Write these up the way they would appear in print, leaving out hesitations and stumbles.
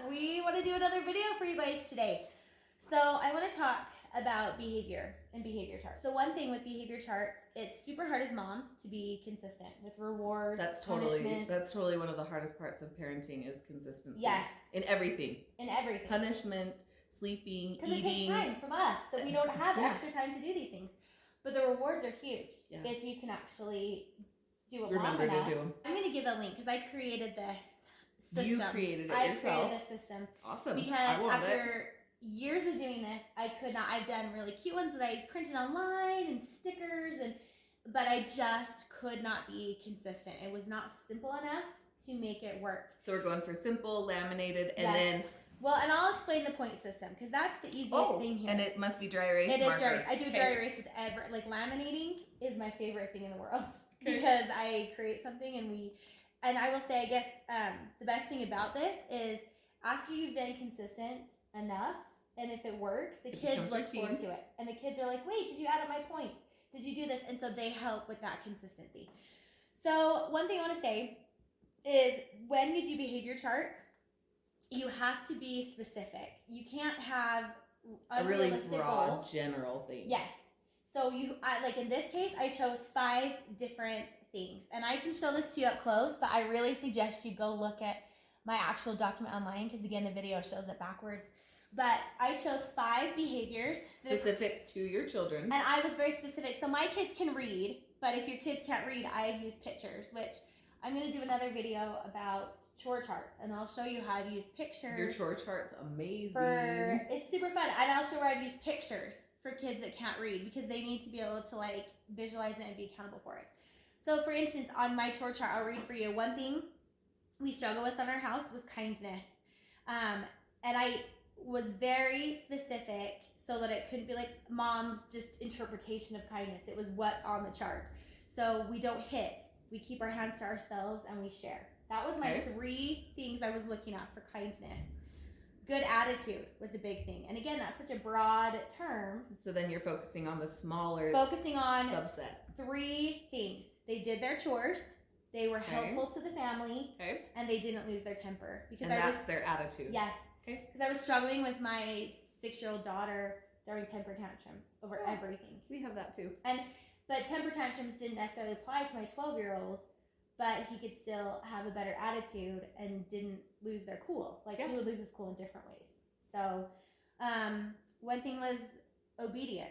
We want to do another video for you guys today. So I want to talk about behavior and behavior charts. So one thing with behavior charts, it's super hard as moms to be consistent with rewards. That's totally one of the hardest parts of parenting is consistency. Yes. In everything. In everything. Punishment, sleeping, eating. Because it takes time from us that we don't have extra time to do these things. But the rewards are huge if you can actually do it long enough. To do them. I'm going to give a link because I created this system. You created it yourself. I created this system. Awesome. Because after years of doing this, I could not. I've done really cute ones that I printed online and stickers, but I just could not be consistent. It was not simple enough to make it work. So we're going for simple, laminated, and then. Well, and I'll explain the point system because that's the easiest thing here. And it must be dry erase. It is dry erase. I do dry erase with laminating is my favorite thing in the world because I create something and I will say, I guess the best thing about this is after you've been consistent enough, and if it works, the kids look forward to it. And the kids are like, wait, did you add up my points? Did you do this? And so they help with that consistency. So one thing I want to say is when you do behavior charts, you have to be specific. You can't have a really broad, goals. General thing. Yes. So like in this case, I chose 5 different things. And I can show this to you up close, but I really suggest you go look at my actual document online because, again, the video shows it backwards. But I chose 5 behaviors. Specific to your children. And I was very specific. So my kids can read, but if your kids can't read, I've used pictures, which I'm going to do another video about chore charts, and I'll show you how I've used pictures. Your chore chart's amazing. It's super fun, and I'll show where I've used pictures for kids that can't read because they need to be able to like visualize it and be accountable for it. So for instance, on my chore chart, I'll read for you. One thing we struggle with in our house was kindness. And I was very specific so that it couldn't be like mom's just interpretation of kindness. It was what's on the chart. So we don't hit. We keep our hands to ourselves and we share. That was my 3 things I was looking at for kindness. Good attitude was a big thing. And again, that's such a broad term. So then you're focusing on the smaller subset. 3 things. They did their chores. They were helpful to the family. And they didn't lose their temper. That's their attitude. Yes. Because I was struggling with my 6-year-old daughter throwing temper tantrums over everything. We have that too. But temper tantrums didn't necessarily apply to my 12-year-old, but he could still have a better attitude and didn't lose their cool. Like he would lose his cool in different ways. So one thing was obedience.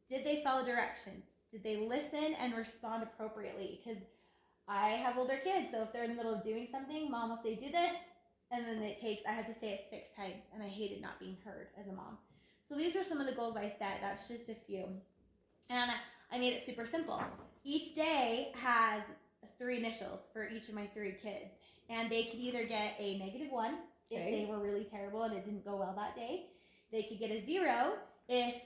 Did they follow directions? Did they listen and respond appropriately? Because I have older kids, so if they're in the middle of doing something, mom will say, do this, and then I have to say it 6 times, and I hated not being heard as a mom. So these were some of the goals I set. That's just a few. And I made it super simple. Each day has 3 initials for each of my 3 kids. And they could either get a -1 if they were really terrible and it didn't go well that day. They could get a 0 if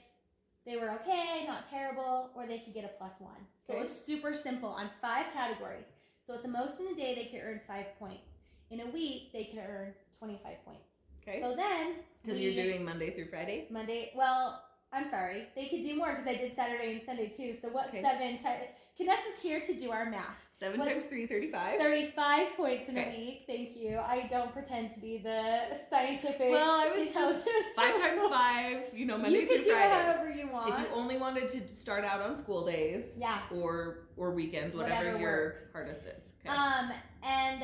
they were okay, not terrible, or they could get a +1. So it was super simple on 5 categories. So at the most in a day, they could earn 5 points. In a week, they could earn 25 points. So then... Because you're doing Monday through Friday? I'm sorry. They could do more because I did Saturday and Sunday too. So what's 7 times... Canessa's here to do our math. 7 times 3, 35? 35 points in a week. Thank you. I don't pretend to be the scientific... Well, I was just 5 times 5, Monday through Friday. You can do it however you want. If you only wanted to start out on school days or weekends, whatever your hardest is. And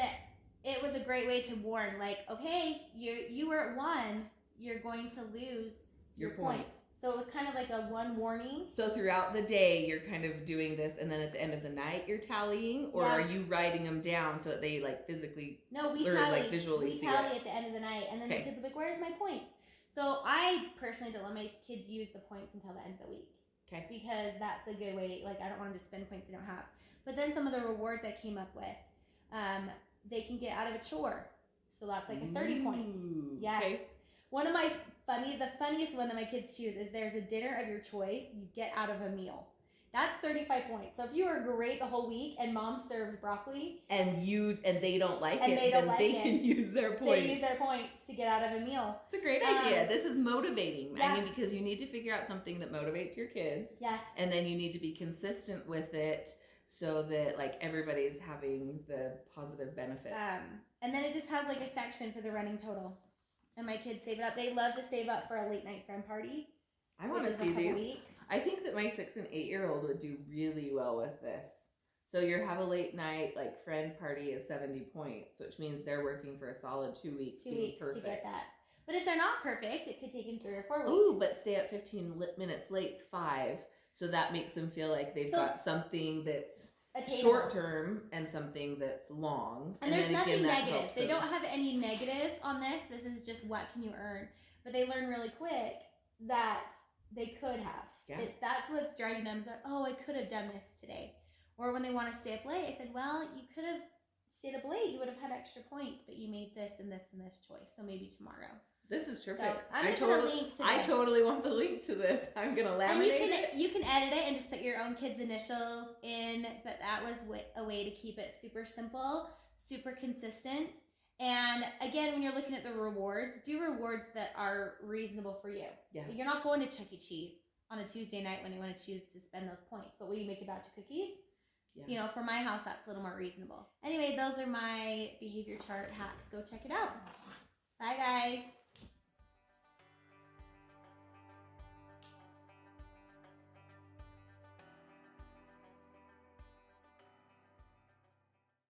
it was a great way to warn, like, okay, you were at 1, you're going to lose your point. So it was kind of like a 1 warning. So throughout the day, you're kind of doing this, and then at the end of the night, you're tallying, or are you writing them down so that they like physically visually see it? We tally at the end of the night, and then the kids will be like, "Where's my points?" So I personally don't let my kids use the points until the end of the week. Because that's a good way. Like I don't want them to spend points they don't have. But then some of the rewards I came up with, they can get out of a chore. So that's like a 30 points. Yes. One of the funniest one that my kids choose is there's a dinner of your choice you get out of a meal. That's 35 points. So if you were great the whole week and mom serves broccoli and they don't like it, they can use their points. They use their points to get out of a meal. It's a great idea. This is motivating. I mean, because you need to figure out something that motivates your kids. Yes. And then you need to be consistent with it so that like everybody's having the positive benefit. And then it just has like a section for the running total. And my kids save it up. They love to save up for a late night friend party. I want to see these. Weeks. I think that my 6 and 8 year old would do really well with this. So you have a late night like friend party is 70 points, which means they're working for a solid 2 weeks. 2 weeks perfect. To get that. But if they're not perfect, it could take them 3 or 4 weeks. Ooh, but stay up 15 minutes late's 5. So that makes them feel like they've got something that's short term and something that's long. And there's nothing negative. They don't have any negative on this. This is just what can you earn. But they learn really quick that they could have. Yeah. That's what's driving them. Is like, oh, I could have done this today. Or when they want to stay up late, I said, well, you could have stayed up late. You would have had extra points, but you made this and this and this choice. So maybe tomorrow. This is terrific. So I'm going to put a link to this. I totally want the link to this. I'm going to laminate it. And you can edit it and just put your own kids' initials in, but that was a way to keep it super simple, super consistent. And again, when you're looking at the rewards, do rewards that are reasonable for you. Yeah. You're not going to Chuck E. Cheese on a Tuesday night when you want to choose to spend those points, but will you make a batch of cookies? Yeah. You know, for my house, that's a little more reasonable. Anyway, those are my behavior chart hacks. Go check it out. Bye, guys.